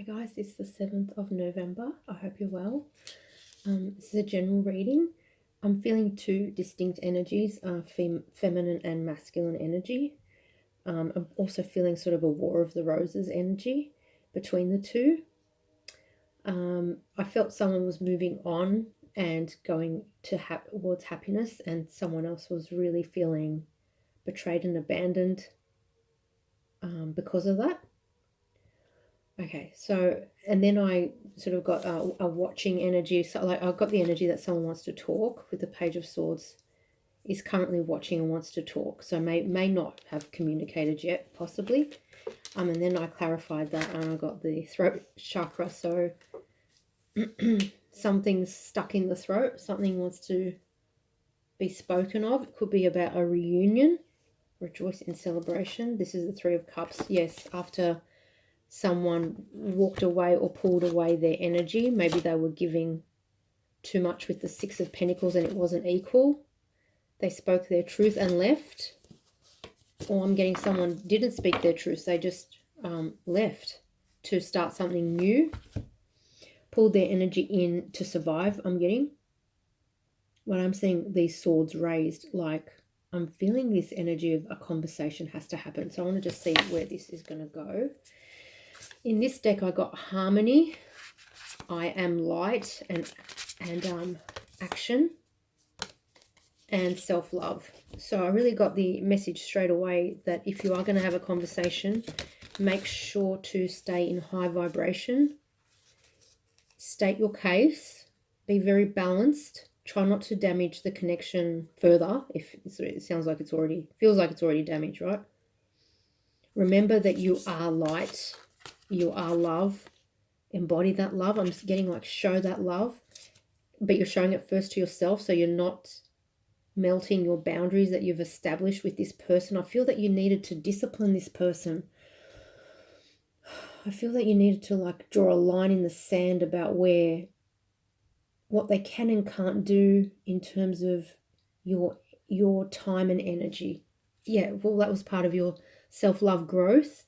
Hi guys, it's the 7th of November. I hope you're well. This is a general reading. I'm feeling two distinct energies, feminine and masculine energy. I'm also feeling sort of a War of the Roses energy between the two. I felt someone was moving on and going towards happiness, and someone else was really feeling betrayed and abandoned because of that. Okay, so, and then I sort of got a watching energy. So, like, I've got the energy that someone wants to talk with the Page of Swords, is currently watching and wants to talk. So, may not have communicated yet, possibly. And then I clarified that and I got the throat chakra. So, something's stuck in the throat. Something wants to be spoken of. It could be about a reunion, rejoice in celebration. This is the Three of Cups. Yes, after someone walked away or pulled away their energy. Maybe they were giving too much with the Six of Pentacles and it wasn't equal. They spoke their truth and left. Or I'm getting someone didn't speak their truth. They just left to start something new. Pulled their energy in to survive, I'm getting. When I'm seeing these swords raised, like I'm feeling this energy of a conversation has to happen. So I want to just see where this is going to go. In this deck, I got harmony, I am light, and action, and self-love. So I really got the message straight away that if you are going to have a conversation, make sure to stay in high vibration, state your case, be very balanced, try not to damage the connection further. If it sounds like it's already, feels like it's already damaged, right? Remember that you are light. You are love. Embody that love. I'm just getting like show that love. But you're showing it first to yourself. So you're not melting your boundaries that you've established with this person. I feel that you needed to discipline this person. I feel that you needed to like draw a line in the sand about what they can and can't do in terms of your time and energy. Yeah, well, that was part of your self-love growth,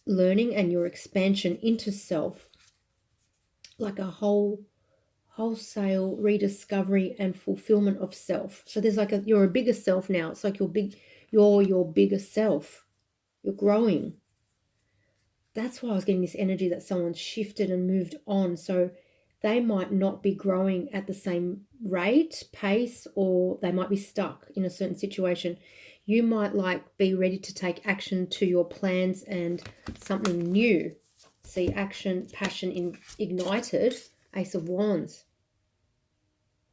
learning, and your expansion into self, like a wholesale rediscovery and fulfillment of self. So there's like you're a bigger self now. It's like you're your bigger self. You're growing. That's why I was getting this energy that someone's shifted and moved on. So they might not be growing at the same rate, pace, or they might be stuck in a certain situation. You might like be ready to take action to your plans and something new. See, action, passion ignited, Ace of Wands.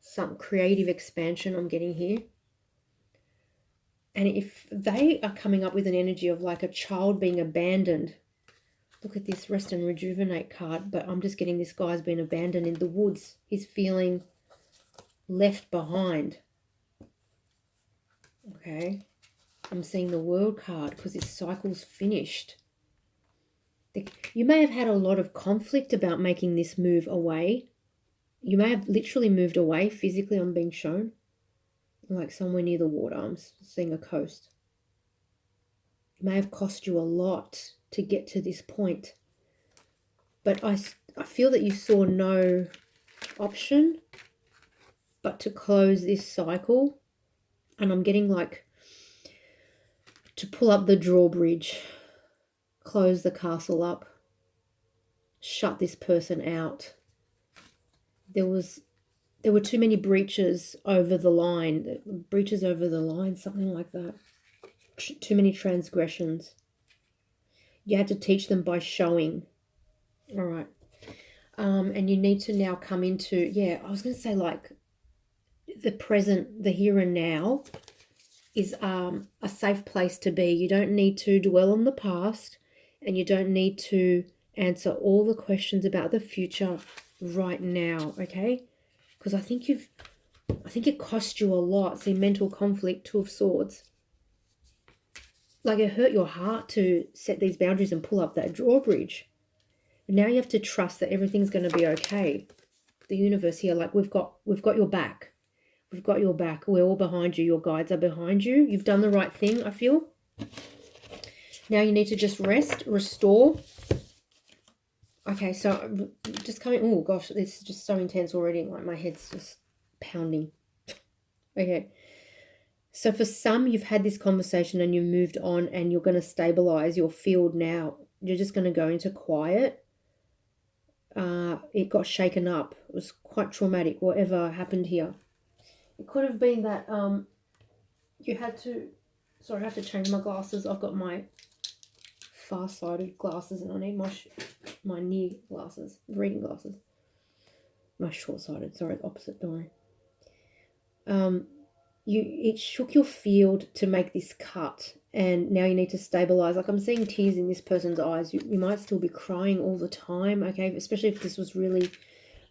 Some creative expansion I'm getting here. And if they are coming up with an energy of like a child being abandoned, look at this rest and rejuvenate card, but I'm just getting this guy's been abandoned in the woods. He's feeling left behind. Okay. I'm seeing the World card because his cycle's finished. You may have had a lot of conflict about making this move away. You may have literally moved away physically. I'm being shown. Like somewhere near the water. I'm seeing a coast. It may have cost you a lot to get to this point. But I feel that you saw no option but to close this cycle. And I'm getting like to pull up the drawbridge, close the castle up, shut this person out. There were too many breaches over the line, something like that. Too many transgressions. You had to teach them by showing. All right. And you need to now come into, yeah, I was going to say like the present, the here and now is a safe place to be. You don't need to dwell on the past and you don't need to answer all the questions about the future right now, okay? Because I think it cost you a lot. See, mental conflict, Two of Swords. Like it hurt your heart to set these boundaries and pull up that drawbridge. And now you have to trust that everything's going to be okay. The universe here, like we've got your back. We've got your back. We're all behind you. Your guides are behind you. You've done the right thing, I feel. Now you need to just rest, restore, Okay, so just coming, oh gosh, this is just so intense already. Like my head's just pounding. Okay. So for some, you've had this conversation and you've moved on and you're going to stabilize your field now. You're just going to go into quiet. It got shaken up. It was quite traumatic, whatever happened here. It could have been that you had to, sorry, I have to change my glasses. I've got my far-sighted glasses and I need my near glasses, reading glasses. My short-sighted, sorry, opposite, don't worry. It shook your field to make this cut, and now you need to stabilize. Like I'm seeing tears in this person's eyes. You might still be crying all the time, okay, especially if this was really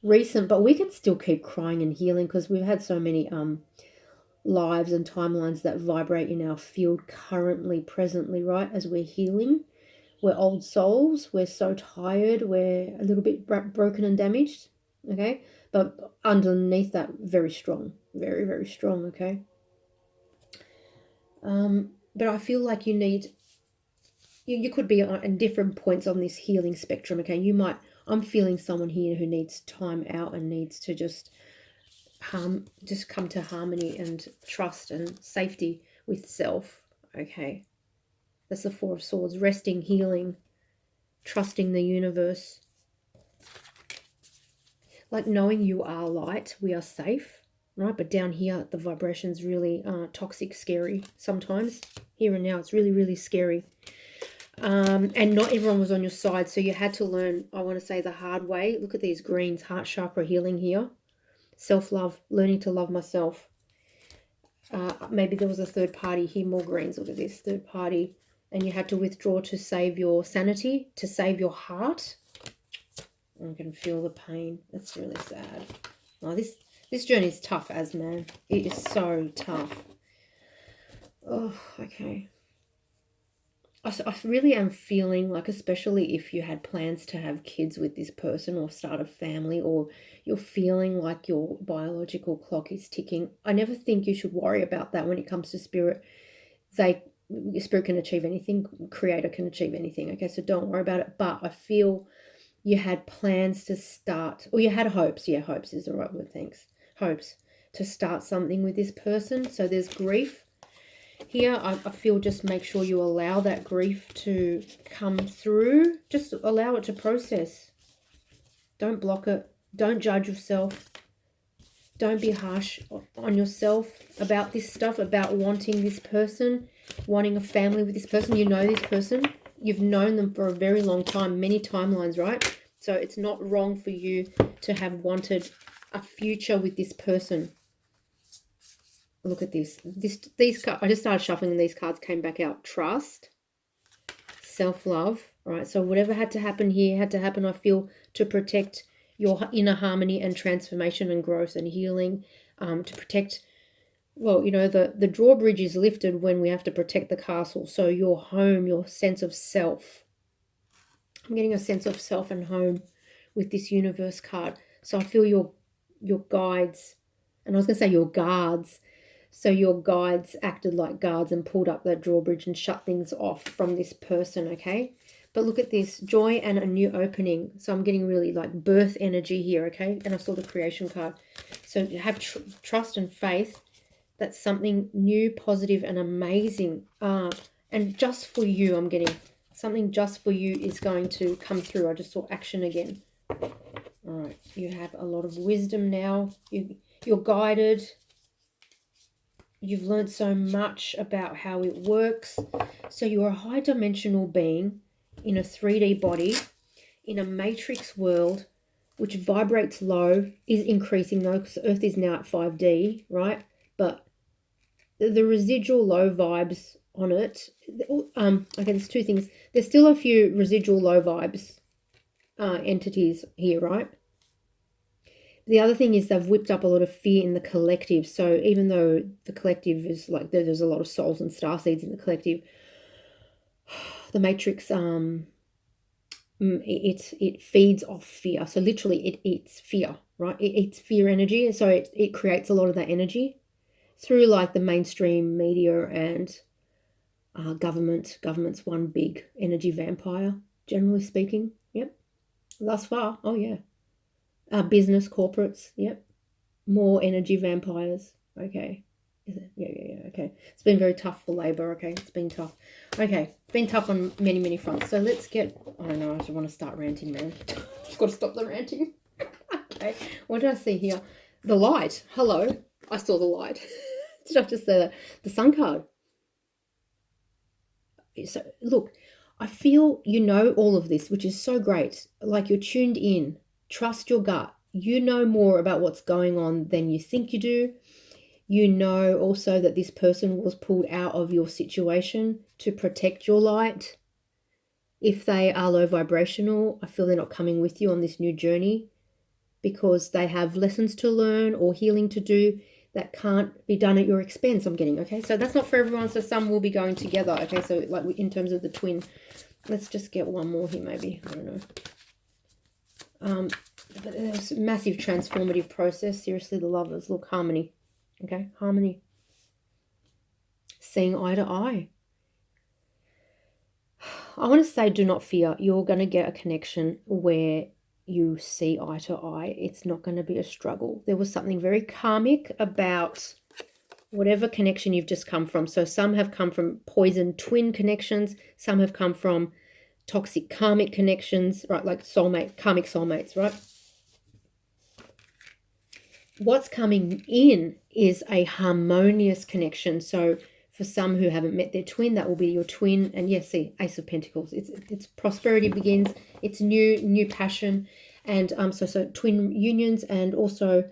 recent, but we can still keep crying and healing because we've had so many lives and timelines that vibrate in our field currently, presently, right, as we're healing. We're old souls, we're so tired, we're a little bit broken and damaged, okay, but underneath that, very strong, very, very strong, okay. But I feel like you could be on different points on this healing spectrum, okay. I'm feeling someone here who needs time out and needs to just come to harmony and trust and safety with self, okay. That's the Four of Swords, resting, healing, trusting the universe, like knowing you are light, we are safe, right? But down here, the vibration's really toxic, scary sometimes. Here and now, it's really, really scary. And not everyone was on your side, so you had to learn, I want to say, the hard way. Look at these greens, heart chakra healing here. Self-love, learning to love myself. Maybe there was a third party here, more greens, look at this, third party. And you had to withdraw to save your sanity, to save your heart. I can feel the pain. It's really sad. Oh, this journey is tough as, man. It is so tough. Oh, okay. I really am feeling like, especially if you had plans to have kids with this person or start a family, or you're feeling like your biological clock is ticking, I never think you should worry about that when it comes to spirit. Spirit can achieve anything, creator can achieve anything, okay, so don't worry about it. But I feel you had plans to start, or you had hopes, yeah, hopes is the right word, thanks, hopes to start something with this person. So there's grief here. I feel just make sure you allow that grief to come through. Just allow it to process. Don't block it. Don't judge yourself. Don't be harsh on yourself about this stuff, about wanting this person, wanting a family with this person. You know this person. You've known them for a very long time, many timelines, right? So it's not wrong for you to have wanted a future with this person. Look at this. These cards, I just started shuffling and these cards came back out. Trust, self-love, right? So whatever had to happen here had to happen, I feel, to protect your inner harmony and transformation and growth and healing, to protect, well, you know, the drawbridge is lifted when we have to protect the castle. So your home, your sense of self. I'm getting a sense of self and home with this universe card. So I feel your guides, and I was going to say your guards. So your guides acted like guards and pulled up that drawbridge and shut things off from this person, okay? But look at this, joy and a new opening. So I'm getting really like birth energy here, okay? And I saw the creation card. So you have trust and faith that something new, positive, and amazing. And just for you, I'm getting something just for you is going to come through. I just saw action again. All right, you have a lot of wisdom now. You're guided. You've learned so much about how it works. So you're a high dimensional being in a 3D body, in a matrix world, which vibrates low, is increasing though, because Earth is now at 5D, right? But the residual low vibes on it, okay, there's two things. There's still a few residual low vibes entities here, right? The other thing is they've whipped up a lot of fear in the collective. So even though the collective is like, there's a lot of souls and starseeds in the collective, the matrix, it feeds off fear. So literally it eats fear, right? It eats fear energy. So it creates a lot of that energy through like the mainstream media and government. Government's one big energy vampire, generally speaking. Yep. Thus far. Oh, yeah. Business, corporates. Yep. More energy vampires. Okay. Is it? Yeah. Okay. It's been very tough for Labor. Okay. It's been tough. Okay. It's been tough on many, many fronts. So let's get... I don't know. I just want to start ranting, man. I've got to stop the ranting. Okay. What did I see here? The light. Hello. I saw the light. Did I just say that? The sun card. So, look, I feel you know all of this, which is so great. Like you're tuned in. Trust your gut. You know more about what's going on than you think you do. You know also that this person was pulled out of your situation to protect your light. If they are low vibrational, I feel they're not coming with you on this new journey because they have lessons to learn or healing to do that can't be done at your expense, I'm getting. Okay, so that's not for everyone. So some will be going together. Okay, so like in terms of the twin, let's just get one more here maybe. I don't know. But there's a massive transformative process. Seriously, the lovers. Look, harmony. Okay, harmony. Seeing eye to eye. I want to say do not fear. You're going to get a connection where you see eye to eye. It's not going to be a struggle. There was something very karmic about whatever connection you've just come from. So some have come from poison twin connections. Some have come from toxic karmic connections, right? Like karmic soulmates, right? What's coming in is a harmonious connection. So for some who haven't met their twin, that will be your twin. And yes, see, Ace of Pentacles. It's prosperity begins. It's new passion, and so twin unions and also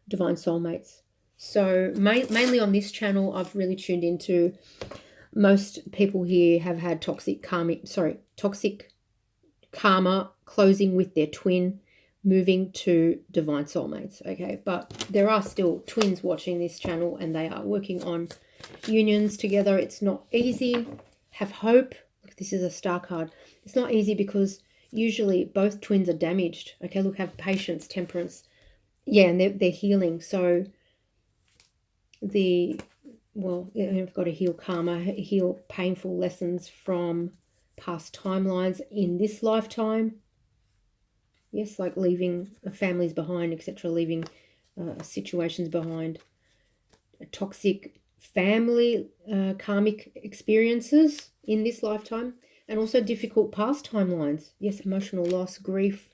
divine soulmates. So mainly on this channel, I've really tuned into most people here have had toxic karma closing with their twin, moving to divine soulmates. Okay, but there are still twins watching this channel and they are working on unions together. It's not easy. Have hope. Look, this is a star card. It's not easy because usually both twins are damaged. Okay, look, have patience, temperance. Yeah, and they're healing. So you've got to heal karma, heal painful lessons from past timelines in this lifetime. Yes, like leaving families behind, etc., leaving situations behind, toxic family karmic experiences in this lifetime, and also difficult past timelines. Yes, emotional loss, grief.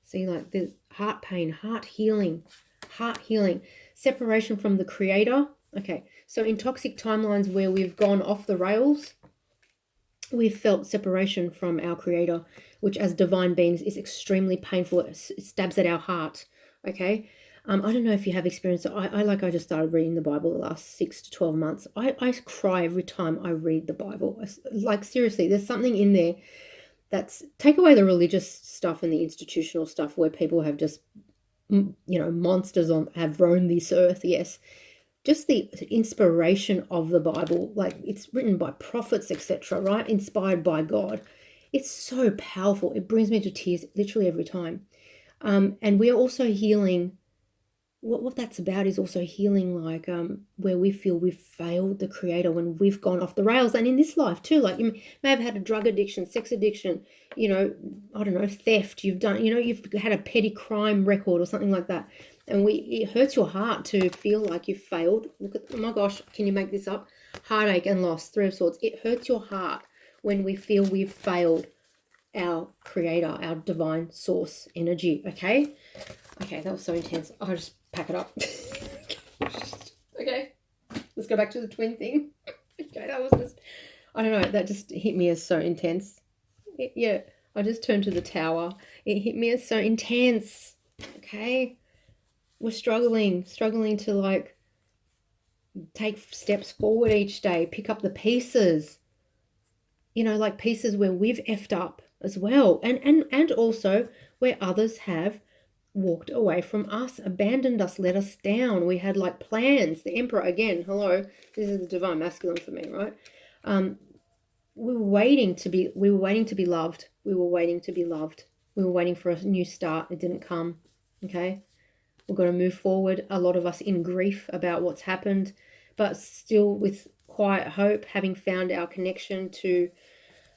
See, like the heart pain, heart healing, separation from the creator. Okay, so in toxic timelines where we've gone off the rails, we've felt separation from our creator, which as divine beings is extremely painful. It stabs at our heart. Okay. I don't know if you have experienced it. I just started reading the Bible the last 6 to 12 months. I cry every time I read the Bible. Like seriously, there's something in there that's, take away the religious stuff and the institutional stuff where people have just, monsters have roamed this earth. Yes. Just the inspiration of the Bible, like it's written by prophets, etc., right? Inspired by God. It's so powerful. It brings me to tears literally every time. And we are also healing. What that's about is also healing, like where we feel we've failed the creator when we've gone off the rails, and in this life too. Like you may have had a drug addiction, sex addiction, I don't know, theft. You've done, you've had a petty crime record or something like that. And it hurts your heart to feel like you've failed. Look at, oh my gosh, can you make this up? Heartache and loss, Three of Swords. It hurts your heart when we feel we've failed our creator, our divine source energy. Okay, that was so intense. I'll just pack it up. Okay, let's go back to the twin thing. Okay, that was just, I don't know, that just hit me as so intense. Yeah, I just turned to the Tower. It hit me as so intense. Okay. We're struggling to like take steps forward each day, pick up the pieces, like pieces where we've effed up as well. And also where others have walked away from us, abandoned us, let us down. We had like plans. The Emperor, again, hello, this is the divine masculine for me, right? We were waiting to be loved. We were waiting to be loved. We were waiting for a new start. It didn't come. Okay. We've got to move forward. A lot of us in grief about what's happened, but still with quiet hope, having found our connection to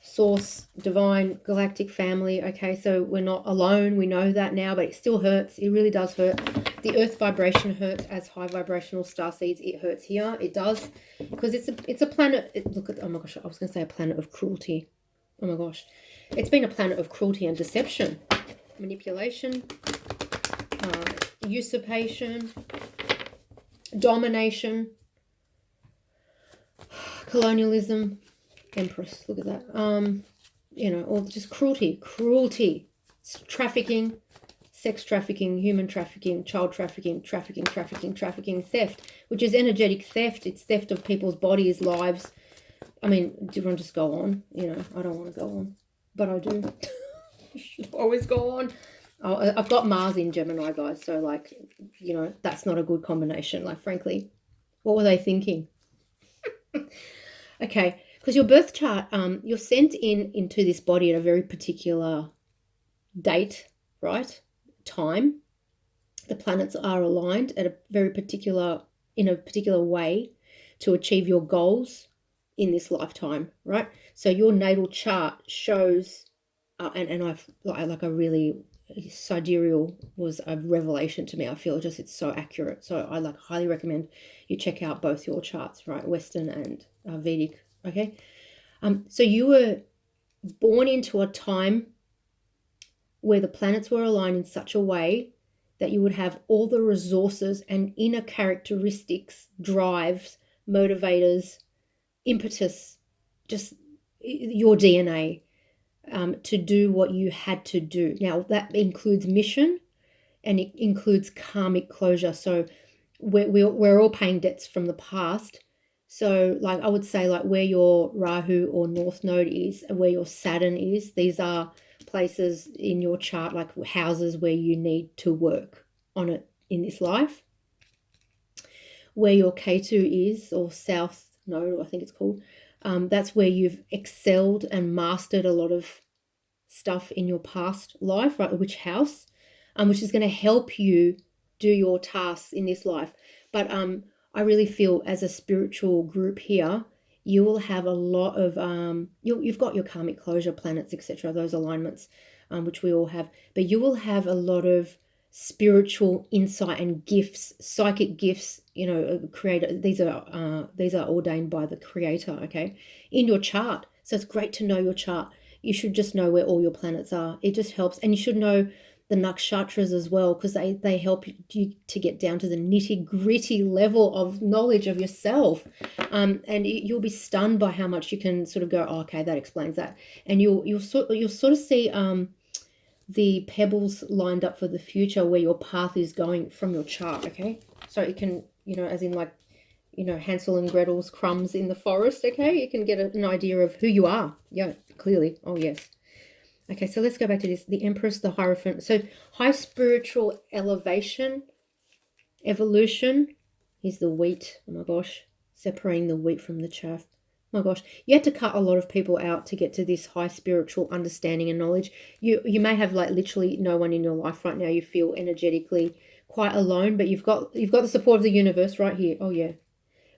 source, divine, galactic family. Okay, so we're not alone. We know that now, but it still hurts. It really does hurt. The earth vibration hurts as high vibrational star seeds. It hurts here. It does, because it's a planet. Look at, oh my gosh, I was going to say a planet of cruelty. Oh my gosh, it's been a planet of cruelty and deception, manipulation, usurpation, domination, colonialism. Empress, look at that. You know, or just cruelty, trafficking, sex trafficking, human trafficking, child trafficking, theft, which is energetic theft. It's theft of people's bodies, lives. I mean, do you want to just go on? You know, I don't want to go on, but I do. You should always go on. Oh, I've got Mars in Gemini, guys, so, like, you know, that's not a good combination. Like, frankly, what were they thinking? Okay, because your birth chart, you're sent into this body at a very particular date, right? Time. The planets are aligned at a very particular, in a particular way to achieve your goals in this lifetime, right? So your natal chart shows, and I've like a really sidereal was a revelation to me. I feel just it's so accurate. So I like highly recommend you check out both your charts, right? Western and Vedic. Okay. So you were born into a time where the planets were aligned in such a way that you would have all the resources and inner characteristics, drives, motivators, impetus, just your DNA, to do what you had to do. Now, that includes mission and it includes karmic closure. So we're all paying debts from the past. So, like, I would say, like, where your Rahu or North Node is and where your Saturn is, these are places in your chart, like houses where you need to work on it in this life. Where your Ketu is, or South Node, I think it's called, that's where you've excelled and mastered a lot of stuff in your past life, right? Which house, which is going to help you do your tasks in this life. But I really feel as a spiritual group here, you will have a lot of you've got your karmic closure planets, etc., those alignments, which we all have, but you will have a lot of spiritual insight and gifts, psychic gifts, you know, creator. These are ordained by the creator, okay, in your chart. So it's great to know your chart. You should just know where all your planets are. It just helps. And you should know the nakshatras as well, because they help you to get down to the nitty-gritty level of knowledge of yourself. And you'll be stunned by how much you can sort of go, oh, okay, that explains that. And you'll sort of see the pebbles lined up for the future where your path is going from your chart, okay? So it can, you know, as in, like, you know, Hansel and Gretel's crumbs in the forest, okay? You can get an idea of who you are. Yeah, clearly. Oh, yes. Okay, so let's go back to this. The Empress, the Hierophant. So high spiritual elevation, evolution is the wheat. Oh, my gosh. Separating the wheat from the chaff. Oh my gosh, you had to cut a lot of people out to get to this high spiritual understanding and knowledge. You may have, like, literally no one in your life right now. You feel energetically quite alone, but you've got the support of the universe right here. Oh yeah.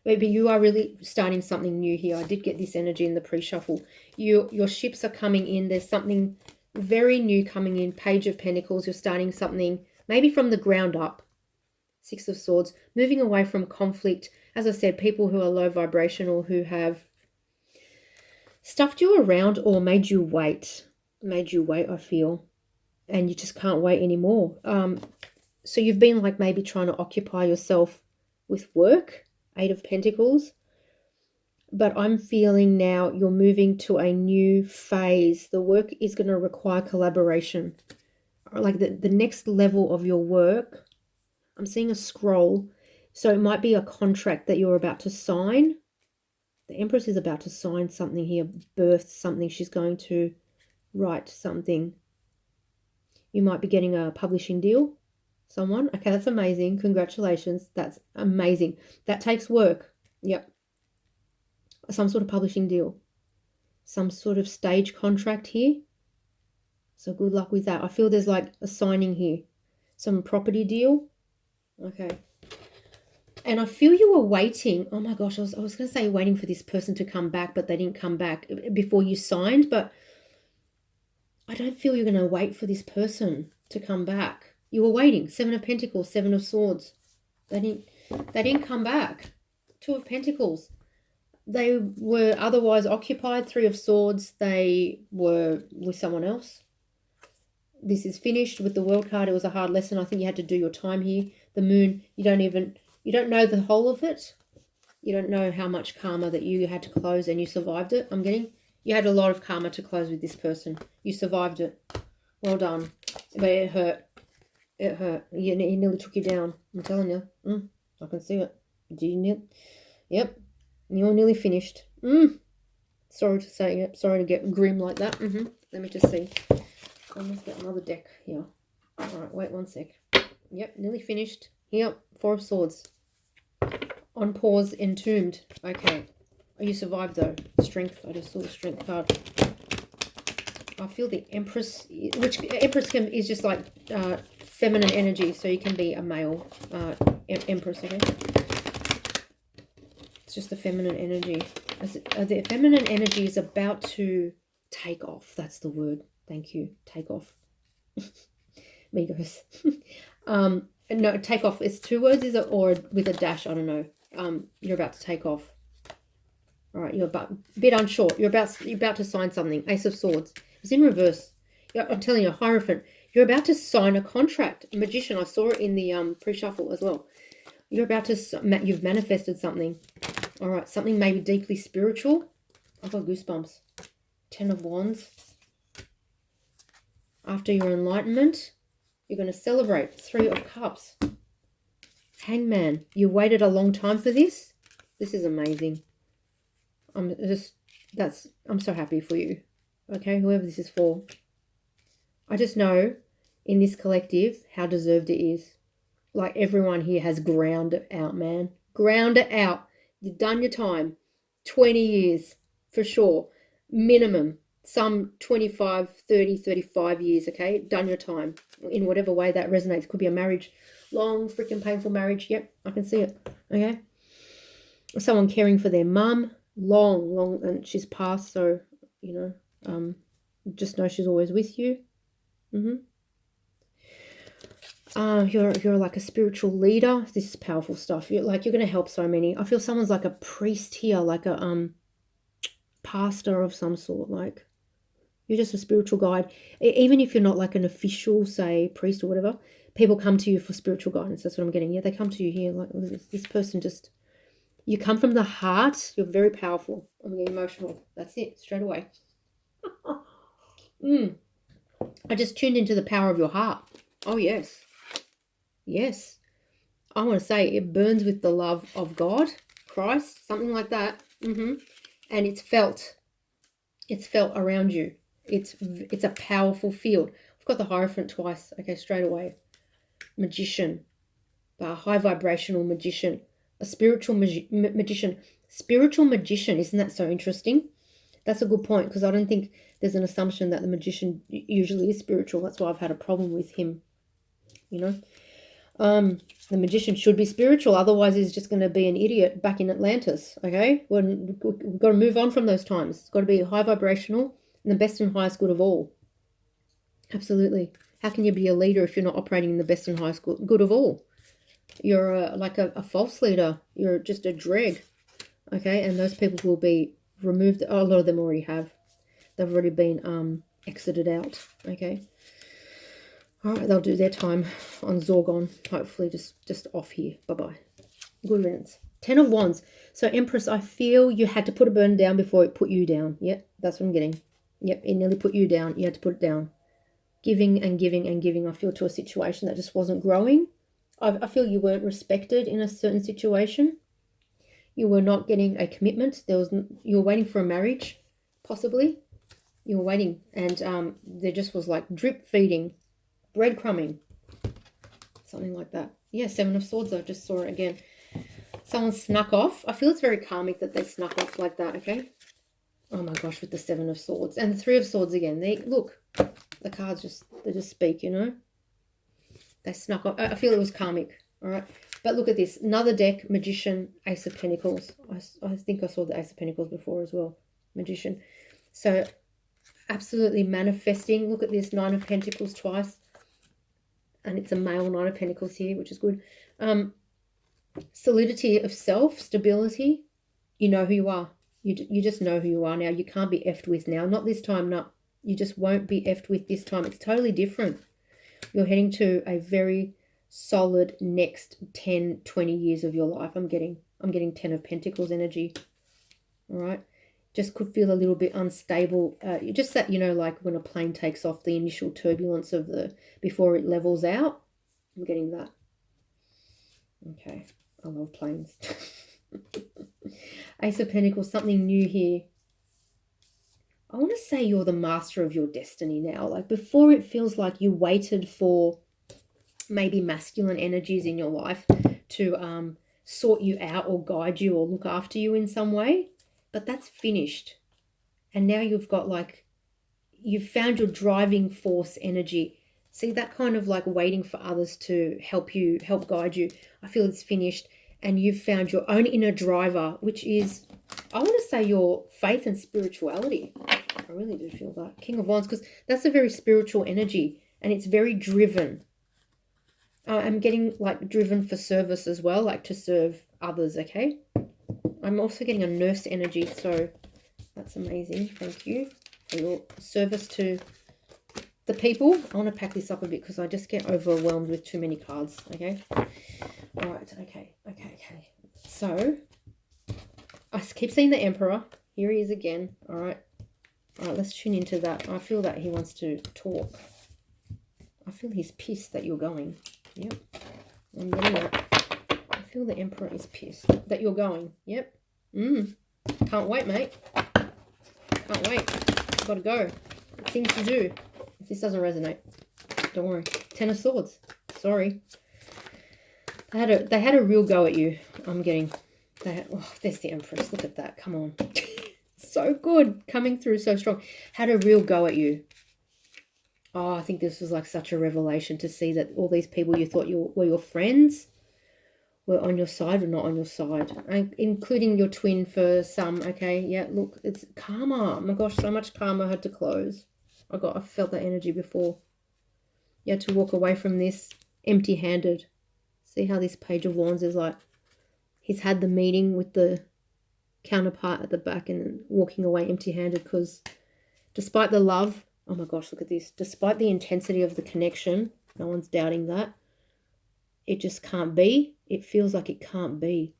Maybe you are really starting something new here. I did get this energy in the pre-shuffle. Your ships are coming in. There's something very new coming in. Page of Pentacles. You're starting something maybe from the ground up. Six of Swords. Moving away from conflict. As I said, people who are low vibrational, who have stuffed you around or made you wait, I feel, and you just can't wait anymore. So you've been, like, maybe trying to occupy yourself with work, Eight of Pentacles, but I'm feeling now you're moving to a new phase. The work is going to require collaboration, like the next level of your work. I'm seeing a scroll, so it might be a contract that you're about to sign. The Empress is about to sign something here, birth something. She's going to write something. You might be getting a publishing deal. Someone. Okay, that's amazing. Congratulations. That's amazing. That takes work. Yep. Some sort of publishing deal. Some sort of stage contract here. So good luck with that. I feel there's, like, a signing here. Some property deal. Okay. And I feel you were waiting. Oh my gosh, I was going to say waiting for this person to come back, but they didn't come back before you signed. But I don't feel you're going to wait for this person to come back. You were waiting. 7 of Pentacles, 7 of Swords. They didn't come back. 2 of Pentacles. They were otherwise occupied. 3 of Swords. They were with someone else. This is finished with the World card. It was a hard lesson. I think you had to do your time here. The Moon, you don't know the whole of it. You don't know how much karma that you had to close and you survived it. I'm getting, you had a lot of karma to close with this person. You survived it. Well done. But it hurt. It hurt. He nearly took you down. I'm telling you. I can see it. Yep. You're nearly finished. Sorry to say it. Sorry to get grim like that. Let me just see. I must get another deck here. Alright, wait 1 sec. Yep, nearly finished. Yep, 4 of Swords. On pause, entombed. Okay. Oh, you survived though. Strength. I just saw the Strength card. I feel the Empress, which Empress is just like feminine energy, so you can be a male Empress, okay? It's just the feminine energy. The feminine energy is about to take off. That's the word. Thank you. Take off. Migos. No, take off. It's 2 words, is it? Or with a dash, I don't know. You're about to take off. All right, you're a bit unsure. You're about to sign something. Ace of Swords. It's in reverse. I'm telling you, Hierophant. You're about to sign a contract. Magician. I saw it in the pre-shuffle as well. You're about to. You've manifested something. All right, something maybe deeply spiritual. I've got goosebumps. 10 of Wands. After your enlightenment, you're going to celebrate. 3 of Cups. Hangman. You waited a long time for this. This is amazing. I'm so happy for you. Okay, whoever this is for. I just know in this collective how deserved it is. Like everyone here has ground it out, man. Ground it out. You've done your time. 20 years for sure. Minimum. Some 25, 30, 35 years, okay? Done your time. In whatever way that resonates. Could be a marriage. Long, freaking painful marriage. Yep, I can see it. Okay? Someone caring for their mum. Long, and she's passed, so, you know, just know she's always with you. You're like a spiritual leader. This is powerful stuff. You're going to help so many. I feel someone's like a priest here, like a pastor of some sort. Like you're just a spiritual guide. Even if you're not like an official, say, priest or whatever, people come to you for spiritual guidance. That's what I'm getting. Yeah, they come to you here. Like this person just, you come from the heart. You're very powerful. I'm getting emotional. That's it, straight away. I just tuned into the power of your heart. Oh, yes. Yes. I want to say it burns with the love of God, Christ, something like that. And it's felt. It's felt around you. It's a powerful field. I've got the Hierophant twice. Okay, straight away. Magician. A high vibrational magician. A spiritual magician. Spiritual magician. Isn't that so interesting? That's a good point, because I don't think there's an assumption that the magician usually is spiritual. That's why I've had a problem with him. You know? The magician should be spiritual, otherwise he's just going to be an idiot back in Atlantis, okay? We've got to move on from those times. It's got to be high vibrational and the best and highest good of all. Absolutely. How can you be a leader if you're not operating in the best and highest good of all? You're like a false leader. You're just a dreg, okay? And those people will be removed. A lot of them already have. They've already been exited out, okay? All right, they'll do their time on Zorgon. Hopefully just off here. Bye-bye. Good riddance. 10 of Wands. So, Empress, I feel you had to put a burden down before it put you down. Yep, that's what I'm getting. Yep, it nearly put you down. You had to put it down. Giving and giving and giving, I feel, to a situation that just wasn't growing. I feel you weren't respected in a certain situation. You were not getting a commitment. You were waiting for a marriage, possibly. You were waiting, and there just was like drip feeding. Breadcrumbing. Something like that. Yeah, 7 of Swords. I just saw it again. Someone snuck off. I feel it's very karmic that they snuck off like that, okay? Oh my gosh, with the 7 of Swords. And the 3 of Swords again. Look, the cards they just speak, you know? They snuck off. I feel it was karmic. All right. But look at this. Another deck, Magician, Ace of Pentacles. I think I saw the Ace of Pentacles before as well. Magician. So absolutely manifesting. Look at this, Nine of Pentacles twice. And it's a male Nine of Pentacles here, which is good. Solidity of self, stability. You know who you are. You just know who you are now. You can't be effed with now. Not this time, no. You just won't be effed with this time. It's totally different. You're heading to a very solid next 10, 20 years of your life. I'm getting 10 of Pentacles energy. All right. Just could feel a little bit unstable. Just that, you know, like when a plane takes off, the initial turbulence of before it levels out. I'm getting that. Okay. I love planes. Ace of Pentacles, something new here. I want to say you're the master of your destiny now. Like before, it feels like you waited for maybe masculine energies in your life to sort you out or guide you or look after you in some way. But that's finished. And now you've got like, you've found your driving force energy. See, that kind of like waiting for others to help you, help guide you. I feel it's finished. And you've found your own inner driver, which is, I want to say, your faith and spirituality. I really do feel that. King of Wands, because that's a very spiritual energy and it's very driven. I'm getting like driven for service as well, like to serve others, okay? I'm also getting a nurse energy, so that's amazing. Thank you for your service to the people. I want to pack this up a bit because I just get overwhelmed with too many cards, okay? All right, okay. So, I keep seeing the Emperor. Here he is again, all right? All right, let's tune into that. I feel that he wants to talk. I feel he's pissed that you're going. Yep, I'm getting that. I feel the Emperor is pissed that you're going. Yep. Can't wait, mate. Can't wait. Gotta go. Things to do. If this doesn't resonate, don't worry. 10 of Swords. Sorry. They had a real go at you. I'm getting. There's the Empress. Look at that. Come on. So good. Coming through so strong. Had a real go at you. Oh, I think this was like such a revelation to see that all these people you thought were your friends were on your side or not on your side, including your twin for some. Okay, yeah, look, it's karma. Oh my gosh, so much karma had to close. I felt that energy before. You had to walk away from this empty-handed. See how this Page of Wands is like, he's had the meeting with the counterpart at the back and walking away empty-handed because despite the love, oh my gosh, look at this. Despite the intensity of the connection, no one's doubting that. It just can't be. It feels like it can't be.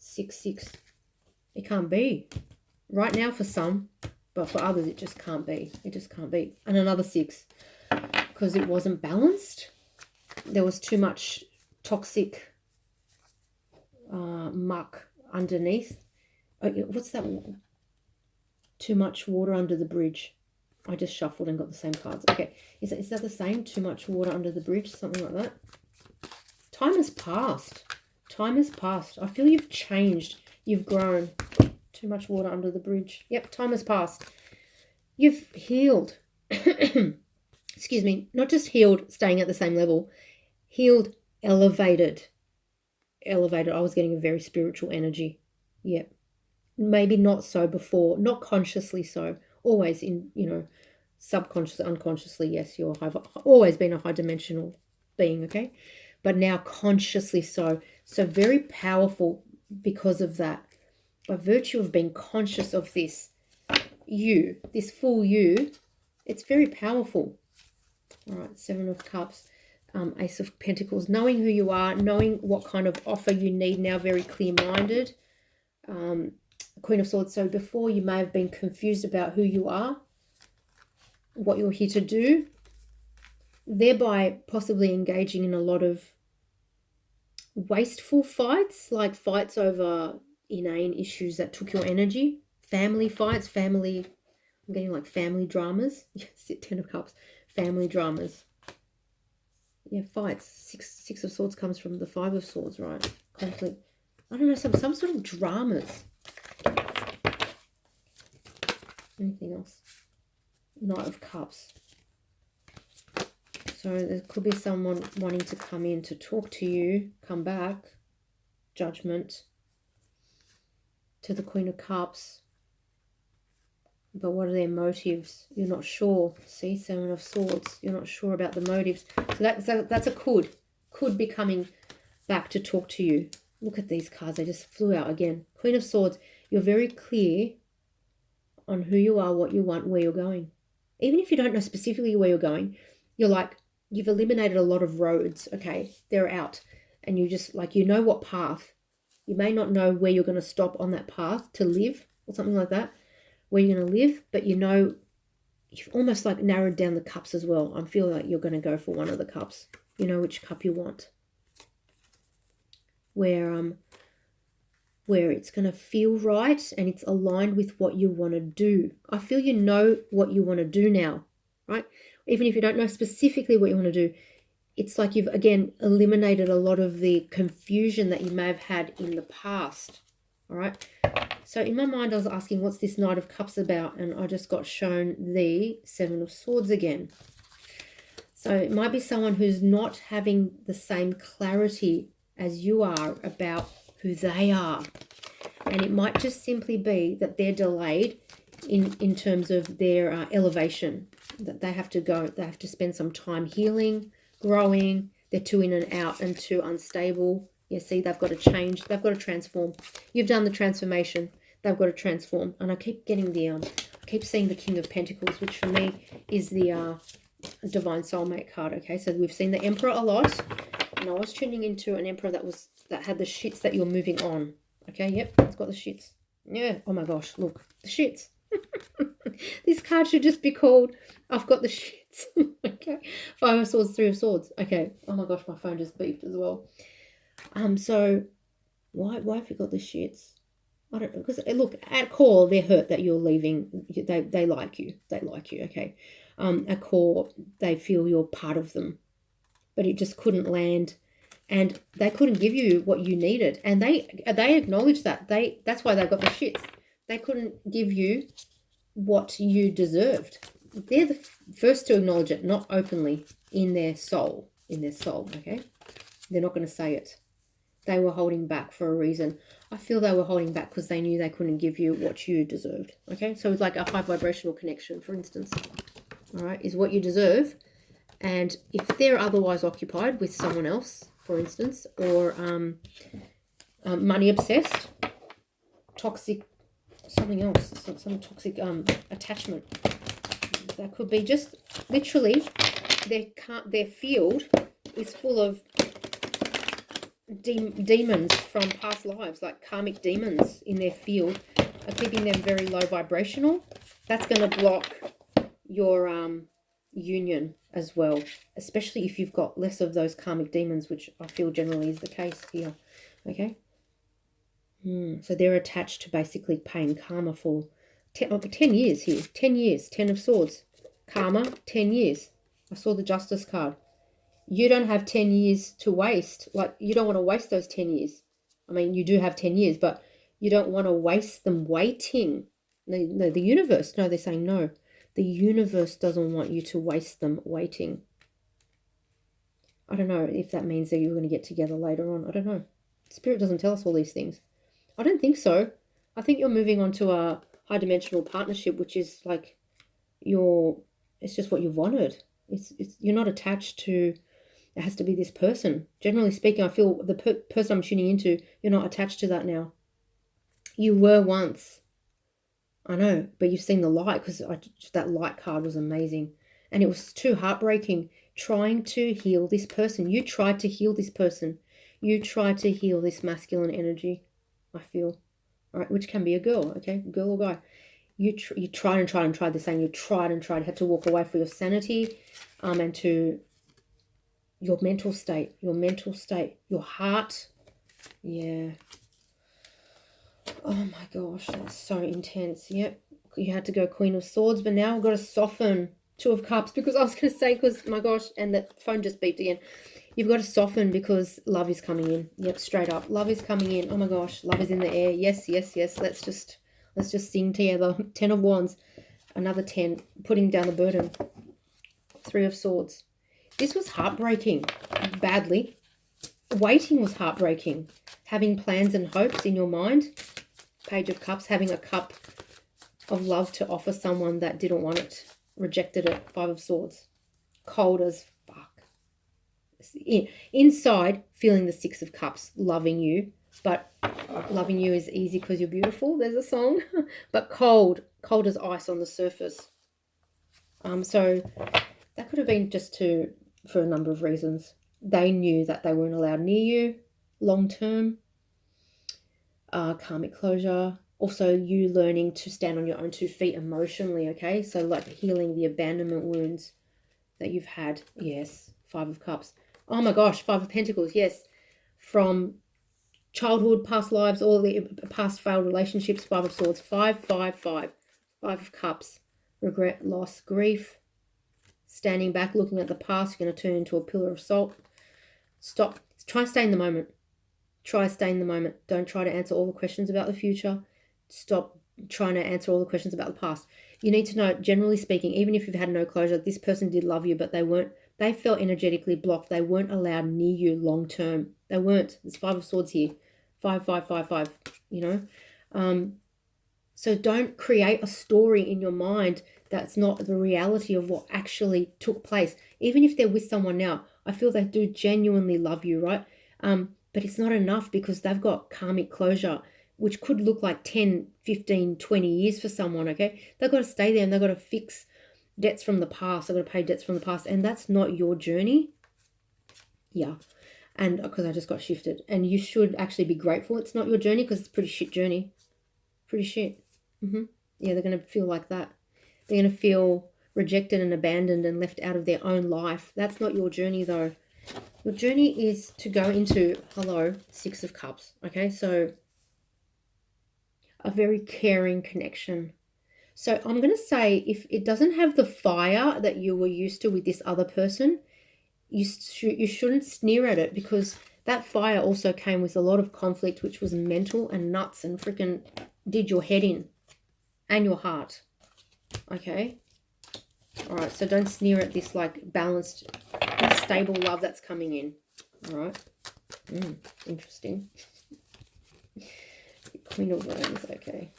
6-6. It can't be. Right now for some, but for others it just can't be. It just can't be. And another 6. Because it wasn't balanced. There was too much toxic muck underneath. What's that? Too much water under the bridge. I just shuffled and got the same cards. Okay, is that the same? Too much water under the bridge, something like that. Time has passed. Time has passed. I feel you've changed. You've grown. Too much water under the bridge. Yep, time has passed. You've healed. Excuse me. Not just healed, staying at the same level. Healed, elevated. Elevated. I was getting a very spiritual energy. Yep. Maybe not so before. Not consciously so. Always in, subconsciously, unconsciously, yes, you're always been a high dimensional being, okay? But now consciously so. So very powerful because of that. By virtue of being conscious of this full you, it's very powerful. All right, 7 of Cups, Ace of Pentacles, knowing who you are, knowing what kind of offer you need now, very clear-minded. Queen of Swords. So before you may have been confused about who you are, what you're here to do, thereby possibly engaging in a lot of wasteful fights, like fights over inane issues that took your energy, family fights, I'm getting like family dramas. Yes, 10 of Cups, family dramas. Yeah, fights. 6 of Swords comes from the 5 of Swords, right? Conflict. I don't know, some sort of dramas. Anything else? Knight of Cups. So there could be someone wanting to come in to talk to you, come back, Judgment, to the Queen of Cups. But what are their motives? You're not sure. See, Seven of Swords. You're not sure about the motives. So that's a could be coming back to talk to you. Look at these cards. They just flew out again. Queen of Swords. You're very clear on who you are, what you want, where you're going. Even if you don't know specifically where you're going, you're like, you've eliminated a lot of roads. Okay, they're out. And you just, like, you know what path. You may not know where you're going to stop on that path to live or something like that, where you're going to live, but you know, you've almost like narrowed down the cups as well. I feel like you're going to go for one of the cups. You know which cup you want. Where it's going to feel right and it's aligned with what you want to do. I feel you know what you want to do now, right? Even if you don't know specifically what you want to do, it's like you've, again, eliminated a lot of the confusion that you may have had in the past, all right? So in my mind, I was asking, what's this Knight of Cups about? And I just got shown the Seven of Swords again. So it might be someone who's not having the same clarity as you are about who they are. And it might just simply be that they're delayed in terms of their elevation, that they have to go, they have to spend some time healing, growing. They're too in and out and too unstable. Yeah, see, they've got to change. They've got to transform. You've done the transformation. They've got to transform. And I keep getting the, I keep seeing the King of Pentacles, which for me is the Divine Soulmate card. Okay, so we've seen the Emperor a lot. And I was tuning into an Emperor that had the shits that you're moving on. Okay, yep, it's got the shits. Yeah, oh my gosh, look, the shits. This card should just be called, I've got the shits. Okay, Five of Swords, Three of Swords. Okay, oh my gosh, my phone just beeped as well. So why have you got the shits? I don't know, because look, at core, they're hurt that you're leaving. They like you. They like you, okay. At core, they feel you're part of them. But it just couldn't land. And they couldn't give you what you needed. And they acknowledge that. That's why they got the shits. They couldn't give you what you deserved. They're the first to acknowledge it, not openly, in their soul. Okay? They're not going to say it. They were holding back for a reason. I feel they were holding back because they knew they couldn't give you what you deserved. Okay? So it's like a high vibrational connection, for instance. All right? Is what you deserve. And if they're otherwise occupied with someone else, for instance, or money obsessed, toxic, something else, some toxic attachment, that could be just literally their field is full of demons from past lives, like karmic demons in their field are keeping them very low vibrational. That's going to block your union as well, especially if you've got less of those karmic demons, which I feel generally is the case here. Okay, so they're attached to basically paying karma for 10 years here. 10 years, 10 of Swords, karma, 10 years. I saw the Justice card. You don't have 10 years to waste. Like, you don't want to waste those 10 years. I mean, you do have 10 years, but you don't want to waste them waiting. No, the universe, no, they're saying no. The universe doesn't want you to waste them waiting. I don't know if that means that you're going to get together later on. I don't know. Spirit doesn't tell us all these things. I don't think so. I think you're moving on to a high dimensional partnership, which is like it's just what you've wanted. You're not attached to, it has to be this person. Generally speaking, I feel the person I'm tuning into, you're not attached to that now. You were once. I know, but you've seen the light, because that light card was amazing. And it was too heartbreaking trying to heal this person. You tried to heal this person. You tried to heal this masculine energy, I feel. All right, which can be a girl, okay? Girl or guy. You tried and tried and tried. They're saying you tried and tried. Had to walk away for your sanity and to your mental state, your heart. Yeah. Oh my gosh, that's so intense. Yep, you had to go Queen of Swords, but now I've got to soften Two of Cups, because I was going to say, because my gosh, and the phone just beeped again. You've got to soften because love is coming in. Yep, straight up, love is coming in. Oh my gosh, love is in the air. Yes, yes, yes. Let's just sing together. 10 of Wands, another 10, putting down the burden. 3 of Swords. This was heartbreaking, badly. Waiting was heartbreaking. Having plans and hopes in your mind. Page of Cups, having a cup of love to offer someone that didn't want it. Rejected it. Five of Swords. Cold as fuck. Inside, feeling the Six of Cups, loving you. But loving you is easy because you're beautiful. There's a song. But cold as ice on the surface. So that could have been just for a number of reasons. They knew that they weren't allowed near you long term. Karmic closure. Also, you learning to stand on your own 2 feet emotionally, okay? So, like healing the abandonment wounds that you've had. Yes, Five of Cups. Oh my gosh, Five of Pentacles, yes. From childhood, past lives, all the past failed relationships, Five of Swords. 5, 5, 5. Five of Cups. Regret, loss, grief. Standing back, looking at the past, you're going to turn into a pillar of salt. Stop. Try and stay in the moment. Try to stay in the moment. Don't try to answer all the questions about the future. Stop trying to answer all the questions about the past. You need to know, generally speaking, even if you've had no closure, this person did love you, but they felt energetically blocked. They weren't allowed near you long term. They weren't. There's Five of Swords here. 5, 5, 5, 5, you know. So don't create a story in your mind that's not the reality of what actually took place. Even if they're with someone now, I feel they do genuinely love you, right? But it's not enough because they've got karmic closure, which could look like 10, 15, 20 years for someone, okay? They've got to stay there and they've got to fix debts from the past. They've got to pay debts from the past. And that's not your journey. Yeah. And because I just got shifted. And you should actually be grateful it's not your journey because it's a pretty shit journey. Pretty shit. Yeah, they're going to feel like that. They're going to feel rejected and abandoned and left out of their own life. That's not your journey, though. Your journey is to go into, Six of Cups. Okay, so a very caring connection. So I'm going to say if it doesn't have the fire that you were used to with this other person, you shouldn't sneer at it because that fire also came with a lot of conflict, which was mental and nuts and freaking did your head in. And your heart. Okay. All right. So don't sneer at this like balanced, stable love that's coming in. All right. Interesting. Queen of Wands. Okay.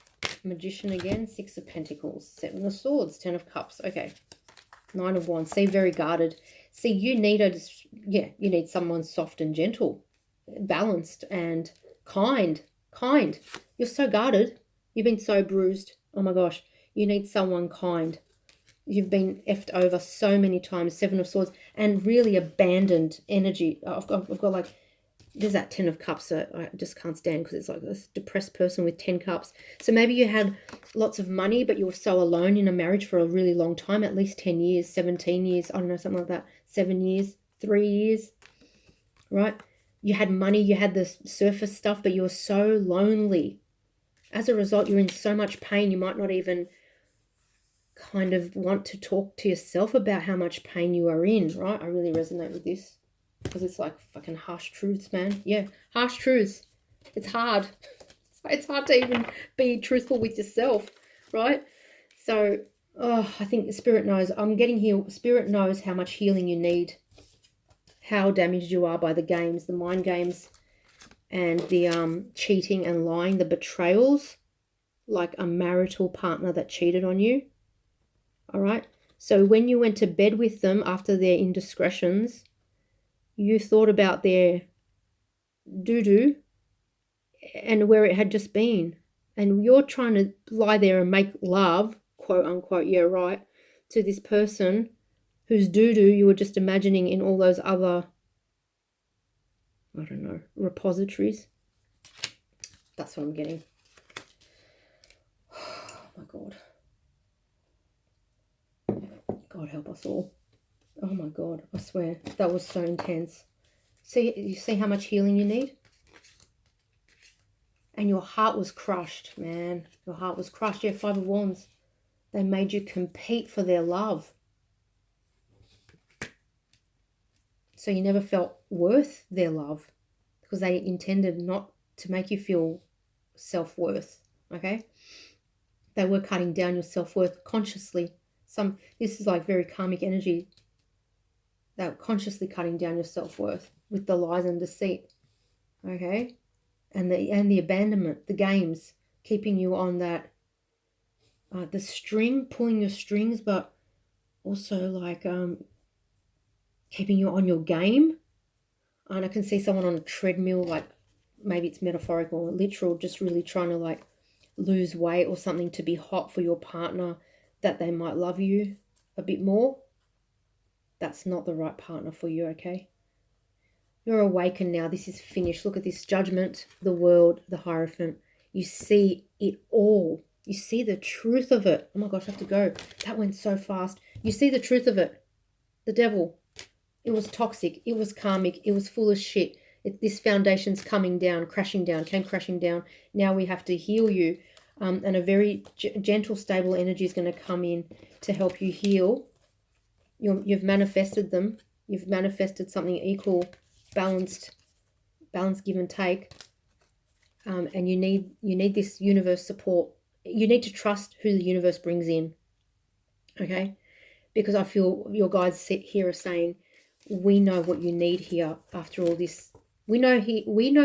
Magician again. Six of Pentacles. Seven of Swords. 10 of Cups. Okay. 9 of Wands. See, very guarded. See, you need someone soft and gentle, balanced and kind. Kind. You're so guarded. You've been so bruised. Oh my gosh, you need someone kind. You've been effed over so many times. 7 of Swords and really abandoned energy. I've got like, there's that 10 of Cups that I just can't stand because it's like this depressed person with 10 cups. So maybe you had lots of money, but you were so alone in a marriage for a really long time, at least 10 years, 17 years, I don't know, something like that. 7 years, 3 years, right? You had money, you had the surface stuff, but you were so lonely. As a result, you're in so much pain, you might not even kind of want to talk to yourself about how much pain you are in, right? I really resonate with this because it's like fucking harsh truths, man. Yeah, harsh truths. It's hard. It's hard to even be truthful with yourself, right? So, I think the Spirit knows. I'm getting healed. Spirit knows how much healing you need, how damaged you are by the games, the mind games, and the cheating and lying, the betrayals, like a marital partner that cheated on you. All right. So when you went to bed with them after their indiscretions, you thought about their doo-doo and where it had just been. And you're trying to lie there and make love, quote unquote, yeah, right, to this person whose doo-doo you were just imagining in all those other, I don't know, repositories. That's what I'm getting. Oh my God. God help us all. Oh my God, I swear, that was so intense. See, you see how much healing you need? And your heart was crushed, man. Your heart was crushed. Yeah, 5 of Wands. They made you compete for their love. So you never felt worth their love because they intended not to make you feel self-worth, okay? They were cutting down your self-worth consciously. This is like very karmic energy. They're consciously cutting down your self-worth with the lies and deceit. Okay? And the abandonment, the games, keeping you on that the string, pulling your strings, but also like keeping you on your game. And I can see someone on a treadmill, like maybe it's metaphorical or literal, just really trying to like lose weight or something to be hot for your partner, that they might love you a bit more. That's not the right partner for you, okay? You're awakened now. This is finished. Look at this judgment, the world, the Hierophant. You see it all. You see the truth of it. Oh my gosh, I have to go. That went so fast. You see the truth of it. The devil. It was toxic. It was karmic. It was full of shit. This foundation's coming down, crashing down, came crashing down. Now we have to heal you. And a very gentle, stable energy is going to come in to help you heal. You've manifested them. You've manifested something equal, balanced give and take. And you need this universe support. You need to trust who the universe brings in. Okay? Because I feel your guides here are saying, we know what you need here after all this. We know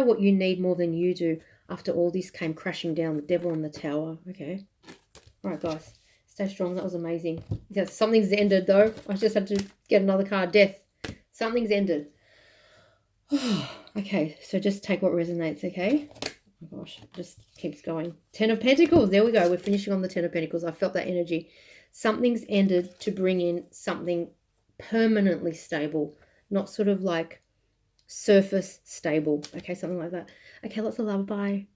what you need more than you do after all this came crashing down, the devil on the tower. Okay? All right, guys. Stay strong. That was amazing. Yeah, something's ended, though. I just had to get another card. Death. Something's ended. Okay, so just take what resonates, okay? Oh my gosh, it just keeps going. 10 of Pentacles. There we go. We're finishing on the 10 of Pentacles. I felt that energy. Something's ended to bring in something permanently stable, not sort of like surface stable. Okay, something like that. Okay, lots of love. Bye.